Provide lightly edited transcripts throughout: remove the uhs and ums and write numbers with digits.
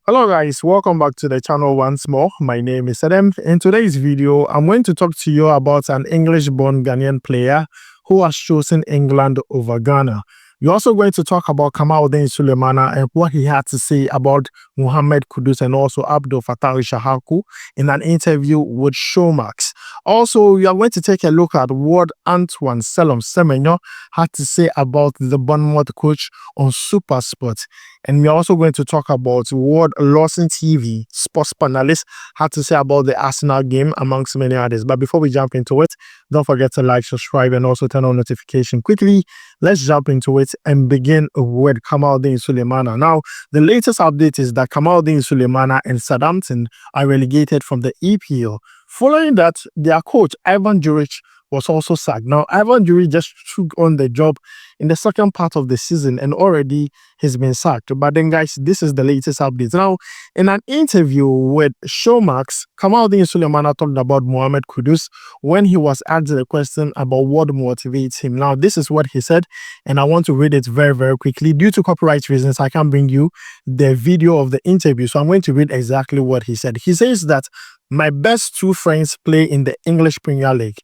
Hello guys, welcome back to the channel once more. My name is Adam. In today's video, I'm going to talk to you about an English-born Ghanaian player who has chosen England over Ghana. We're also going to talk about Kamaldeen Sulemana and what he had to say about Mohammed Kudus and also Abdul Fattah issahaku in an interview with Showmax. Also, we are going to take a look at what Antoine Semenyo had to say about the Bournemouth coach on Super Sport. And we're also going to talk about what Lawson TV sports panelist had to say about the Arsenal game, amongst many others. But before we jump into it, don't forget to like, subscribe, and also turn on notification quickly. Let's jump into it and begin with Kamaldeen Sulemana. Now, the latest update is that Kamaldeen Sulemana and Southampton are relegated from the EPL. Following that, their coach, Ivan Juric, was also sacked. Now, Ivan Juric just took on the job in the second part of the season and already he's been sacked. But then, guys, this is the latest update. Now, in an interview with Showmax, Kamaldeen Sulemana talked about Mohammed Kudus when he was asked the question about what motivates him. Now, this is what he said, and I want to read it very, very quickly. Due to copyright reasons, I can't bring you the video of the interview, so I'm going to read exactly what he said. He says that my best two friends play in the English Premier League.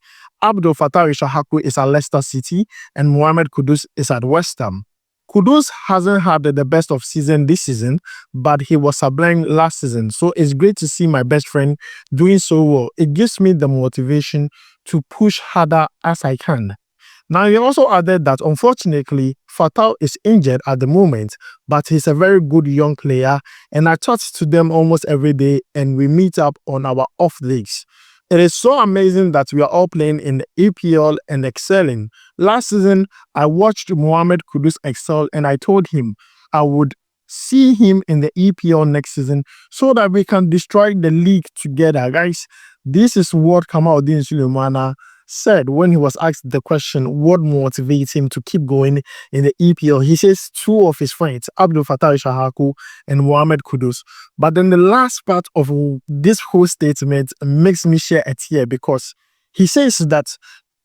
Abdul Fattah issahaku is at Leicester City and Mohammed Kudus is at West Ham. Kudus hasn't had the best of season this season, but he was sublime last season. So it's great to see my best friend doing so well. It gives me the motivation to push harder as I can. Now, he also added that unfortunately, Fattah is injured at the moment, but he's a very good young player and I talk to them almost every day and we meet up on our off days. It is so amazing that we are all playing in the EPL and excelling. Last season, I watched Mohammed Kudus excel and I told him I would see him in the EPL next season so that we can destroy the league together. Guys, this is what Kamaldeen Sulemana said when he was asked the question, what motivates him to keep going in the EPL. He says two of his friends, Abdul Fattah issahaku and Mohammed Kudus. But then the last part of this whole statement makes me shed a tear because he says that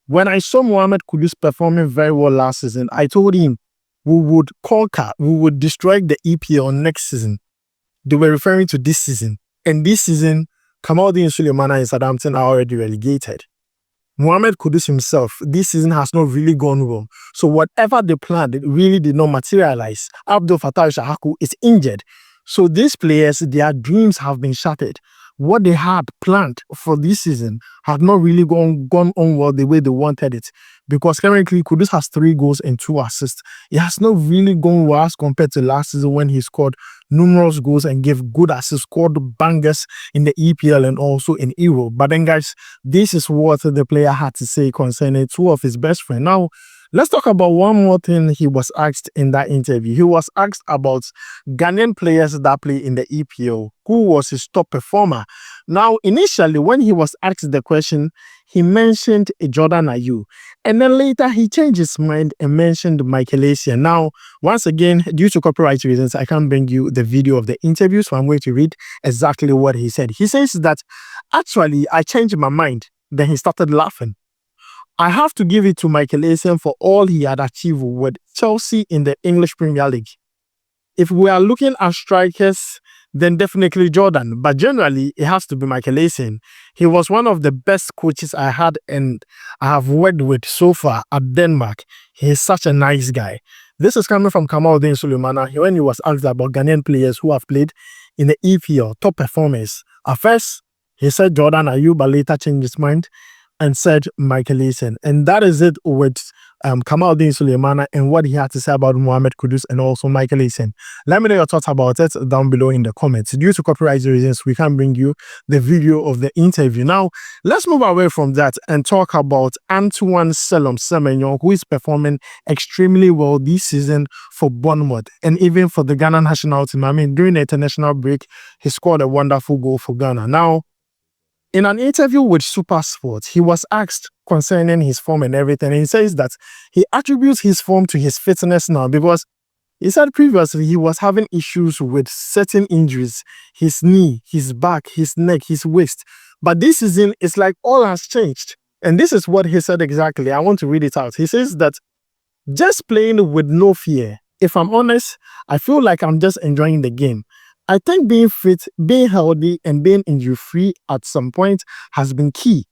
when I saw Mohammed Kudus performing very well last season, I told him we would conquer, we would destroy the EPL next season. They were referring to this season. And this season, Kamaldeen Sulemana and Southampton are already relegated. Mohammed Kudus himself, this season has not really gone well. So whatever they planned, it really did not materialize. Abdul Fattah issahaku is injured. So these players, their dreams have been shattered. What they had planned for this season had not really gone on well the way they wanted it. Because currently, Kudus has 3 goals and 2 assists. It has not really gone well as compared to last season when he scored numerous goals and gave good assists, scored bangers in the EPL and also in Europe. But then, guys, this is what the player had to say concerning 2 of his best friends. Now, let's talk about one more thing he was asked in that interview. He was asked about Ghanaian players that play in the EPL. Who was his top performer? Now, initially, when he was asked the question, he mentioned Jordan Ayew. And then later, he changed his mind and mentioned Michael Essien. Now, once again, due to copyright reasons, I can't bring you the video of the interview, so I'm going to read exactly what he said. He says that, actually, I changed my mind. Then he started laughing. I have to give it to Michael Essien for all he had achieved with Chelsea in the English Premier League. If we are looking at strikers, then definitely Jordan. But generally, it has to be Michael Essien. He was one of the best coaches I had and I have worked with so far at Denmark. He is such a nice guy. This is coming from Kamaldeen Sulemana when he was asked about Ghanaian players who have played in the EPL, top performers. At first, he said Jordan Ayew, but later changed his mind and said Michael Essien. And that is it with Kamaldeen Sulemana and what he had to say about Mohammed Kudus and also Michael Essien. Let me know your thoughts about it down below in the comments. Due to copyright reasons, we can't bring you the video of the interview. Now, let's move away from that and talk about Antoine Semenyo, who is performing extremely well this season for Bournemouth and even for the Ghana national team. I mean, during the international break, he scored a wonderful goal for Ghana. Now, in an interview with Super Sport, he was asked concerning his form and everything. And he says that he attributes his form to his fitness now because he said previously he was having issues with certain injuries, his knee, his back, his neck, his waist. But this season, it's like all has changed. And this is what he said exactly. I want to read it out. He says that just playing with no fear. If I'm honest, I feel like I'm just enjoying the game. I think being fit, being healthy, and being injury-free at some point has been key.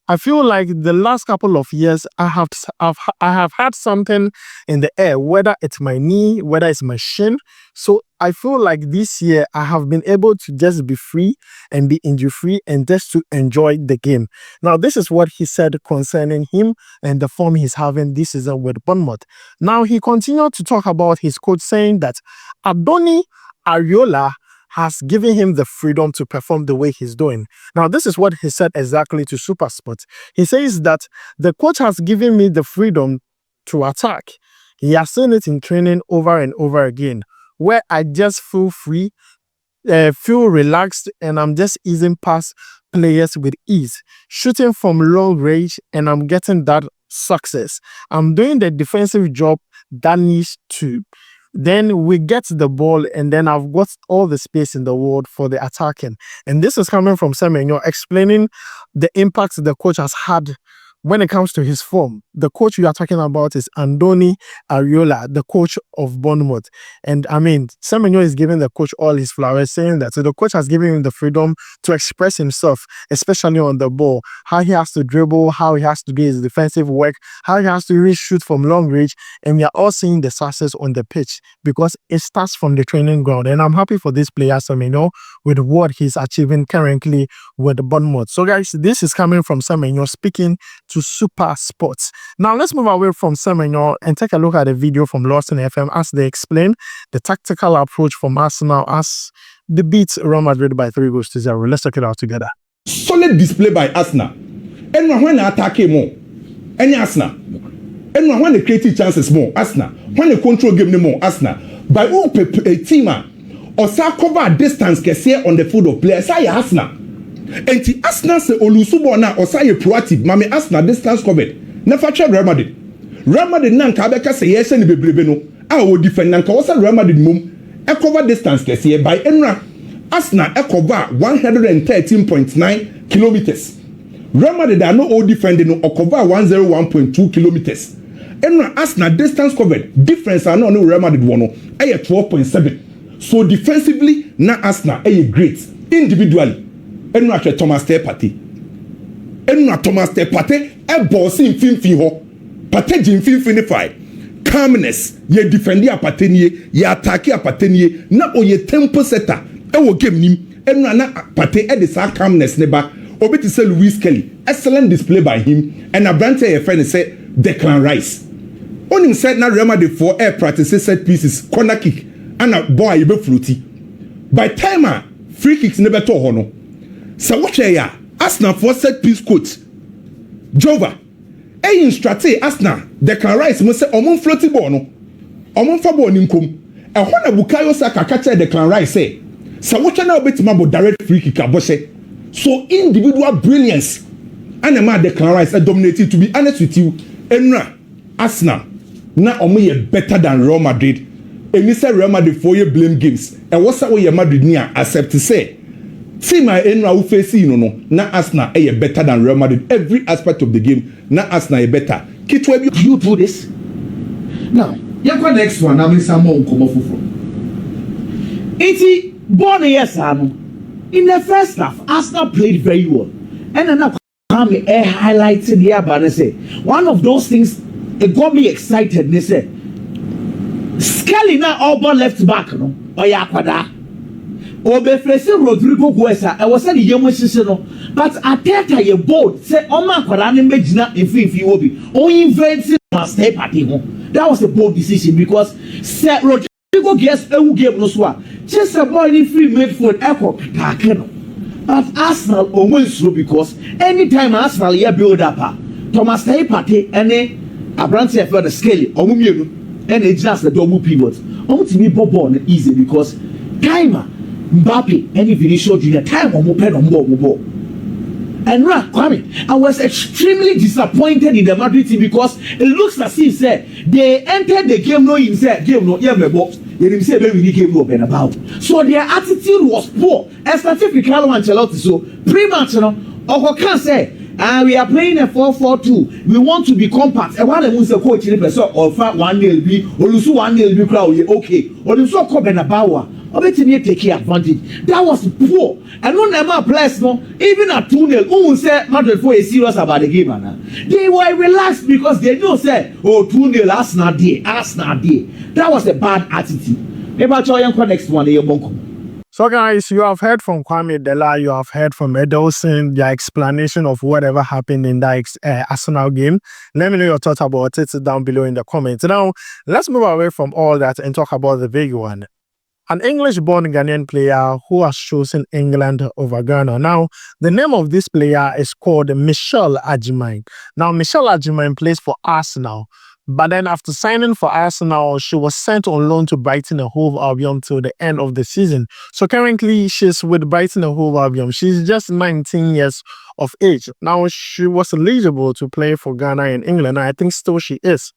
I feel like the last couple of years, I have had something in the air, whether it's my knee, whether it's my shin. So I feel like this year I have been able to just be free and be injury-free and just to enjoy the game. Now, this is what he said concerning him and the form he's having this season with Bournemouth. Now, he continued to talk about his coach saying that Adoni Ariola has given him the freedom to perform the way he's doing. Now, this is what he said exactly to SuperSport. He says that the coach has given me the freedom to attack. He has seen it in training over and over again, where I just feel free, feel relaxed, and I'm just easing past players with ease, shooting from long range, and I'm getting that success. I'm doing the defensive job that needs to. Then we get the ball, and then I've got all the space in the world for the attacking. And this is coming from Semenyo explaining the impact the coach has had when it comes to his form. The coach you are talking about is Andoni Ariola, the coach of Bournemouth. And I mean, Semenyo is giving the coach all his flowers, saying that so the coach has given him the freedom to express himself, especially on the ball, how he has to dribble, how he has to do his defensive work, how he has to really shoot from long range. And we are all seeing the success on the pitch because it starts from the training ground. And I'm happy for this player, Semenyo, with what he's achieving currently with Bournemouth. So guys, this is coming from Semenyo speaking to Super Sports. Now let's move away from Semenyo and take a look at the video from Lawson FM as they explain the tactical approach from Arsenal as they beat Real Madrid by 3-0. Let's check it out together. Solid display by Arsenal. And when they attack more, any Arsenal. And when they create chances more, Arsenal. When they control game more, Arsenal. By all a team or sa cover distance can say on the field of players, say Arsenal. And the Arsenal say Olusubo na or say proactive, mame Arsenal distance covered. Never try Real Madrid. Real Madrid nan ka beka say yes ni bebrebe no. A wo defend nan ka wo say Real Madrid mum. E cover distance can say by Enra. Arsenal e cover 113.9 kilometers. Real Madrid are no all defending no cover 101.2 kilometers. Enra Arsenal distance covered difference are no Real Madrid one no. 12.7. So defensively na Arsenal great. Individually enu ahwe Thomas Partey e boss in finfin ho Partey jin finfin fine calmness ye defend a Partey nie ye attack a Partey nie na oye tempo setter e wo game nim enu na Partey e de sa calmness ne ba obi ti say Luis Kelly excellent display by him and Abrante ye friend say Declan Rice onim said na Real Madrid for air practice set pieces corner kick and a boy ye be fruity by timer free kicks ne beto ho no. So what ya Arsenal for set piece coach Jova instructed Arsenal Declan Rice must say omon floaty ball no omon fa ball ninkom e ho na Bukayo Saka catch Declan Rice say so what na obet mabo direct free kick abose so individual brilliance and ma Declan Rice dominated. To be honest with you enra Arsenal na omo ye better than Real Madrid eni say Real Madrid for ye blame games e was say we Madrid ni accept say see my enra who face no na Arsenal better than Real Madrid every aspect of the game na Arsenal better kitwe you do this now yakwa next one na me samo nkomo foforo iti born yes anu in the first half Arsenal played very well and then come highlighted here but say one of those things it got me excited they say Skelly na all ball left back no oyakwada Obefrese Rodrigo Guesa, I was saying young no, but Ateta ye bold, say Oma Kwarane Medina if you will be. Only inventing must stay party home. That was a bold decision because Sir Rodrigo guess who gave no swap. Just a boy in free midfield echo Takeno. But Arsenal almost slow because anytime Arsenal ye build up Thomas Tay Party and Abrante for the scale Omumienu and it's just the double pivot. To me ball easy because timer Mbappe, any Vinicius Junior time on more. And Kwame, I was extremely disappointed in the Madrid team because it looks as if they entered the game no inside game no box. They didn't say maybe game no been about. So their attitude was poor, especially with Carlo Ancelotti. So pre-match, can say. We are playing a 4-4-2. We want to be compact. And one of the coach in the person offer 1-0 be, or lose 1-0 be crowd. Okay. Or the so called Benabawa. obetimi take advantage. That was poor. And no never players no, even at 2-0, who say Madrid for a serious about the game, they were relaxed because they know say, oh 2-0, Arsenal there. That was a bad attitude. Maybe I'll try next one. So guys, you have heard from Kwame Dela, you have heard from Edelson, their explanation of whatever happened in that Arsenal game. Let me know your thoughts about it down below in the comments. Now, let's move away from all that and talk about the big one. An English-born Ghanaian player who has chosen England over Ghana. Now, the name of this player is called Michel Agyemang. Now, Michel Agyemang plays for Arsenal. But then after signing for Arsenal, she was sent on loan to Brighton and Hove Albion till the end of the season. So currently, she's with Brighton and Hove Albion. She's just 19 years of age. Now, she was eligible to play for Ghana and England, and I think still she is.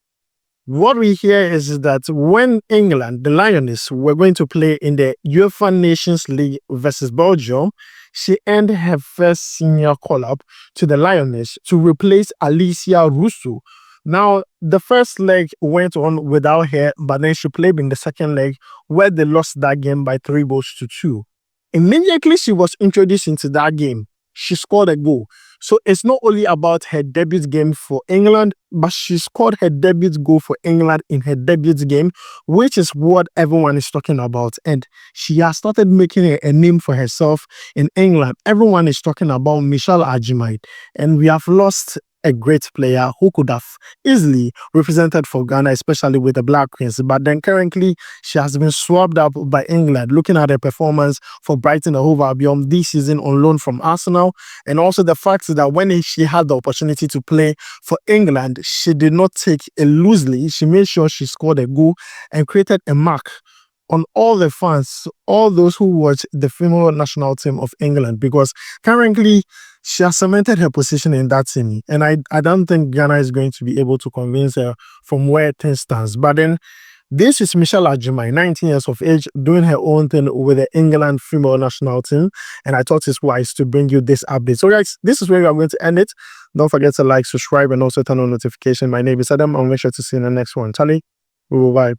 What we hear is that when England, the Lioness, were going to play in the UEFA Nations League versus Belgium, she earned her first senior call-up to the Lioness to replace Alicia Russo. Now, the first leg went on without her, but then she played in the second leg where they lost that game by 3-2. Immediately she was introduced into that game, she scored a goal. So it's not only about her debut game for England, but she scored her debut goal for England in her debut game, which is what everyone is talking about. And she has started making a name for herself in England. Everyone is talking about Michel Agyemang, and we have lost a great player who could have easily represented for Ghana, especially with the Black Queens. But then currently, she has been swapped up by England, looking at her performance for Brighton and Hove Albion this season on loan from Arsenal. And also the fact that when she had the opportunity to play for England, she did not take it loosely. She made sure she scored a goal and created a mark on all the fans, all those who watch the female national team of England, because currently she has cemented her position in that team. And I don't think Ghana is going to be able to convince her from where things stands. But then this is Michel Agyemang, 19 years of age, doing her own thing with the England female national team. And I thought it's wise to bring you this update. So guys, this is where we are going to end it. Don't forget to like, subscribe, and also turn on notification. My name is Adam. I'll make sure to see you in the next one. Charlie, we will vibe.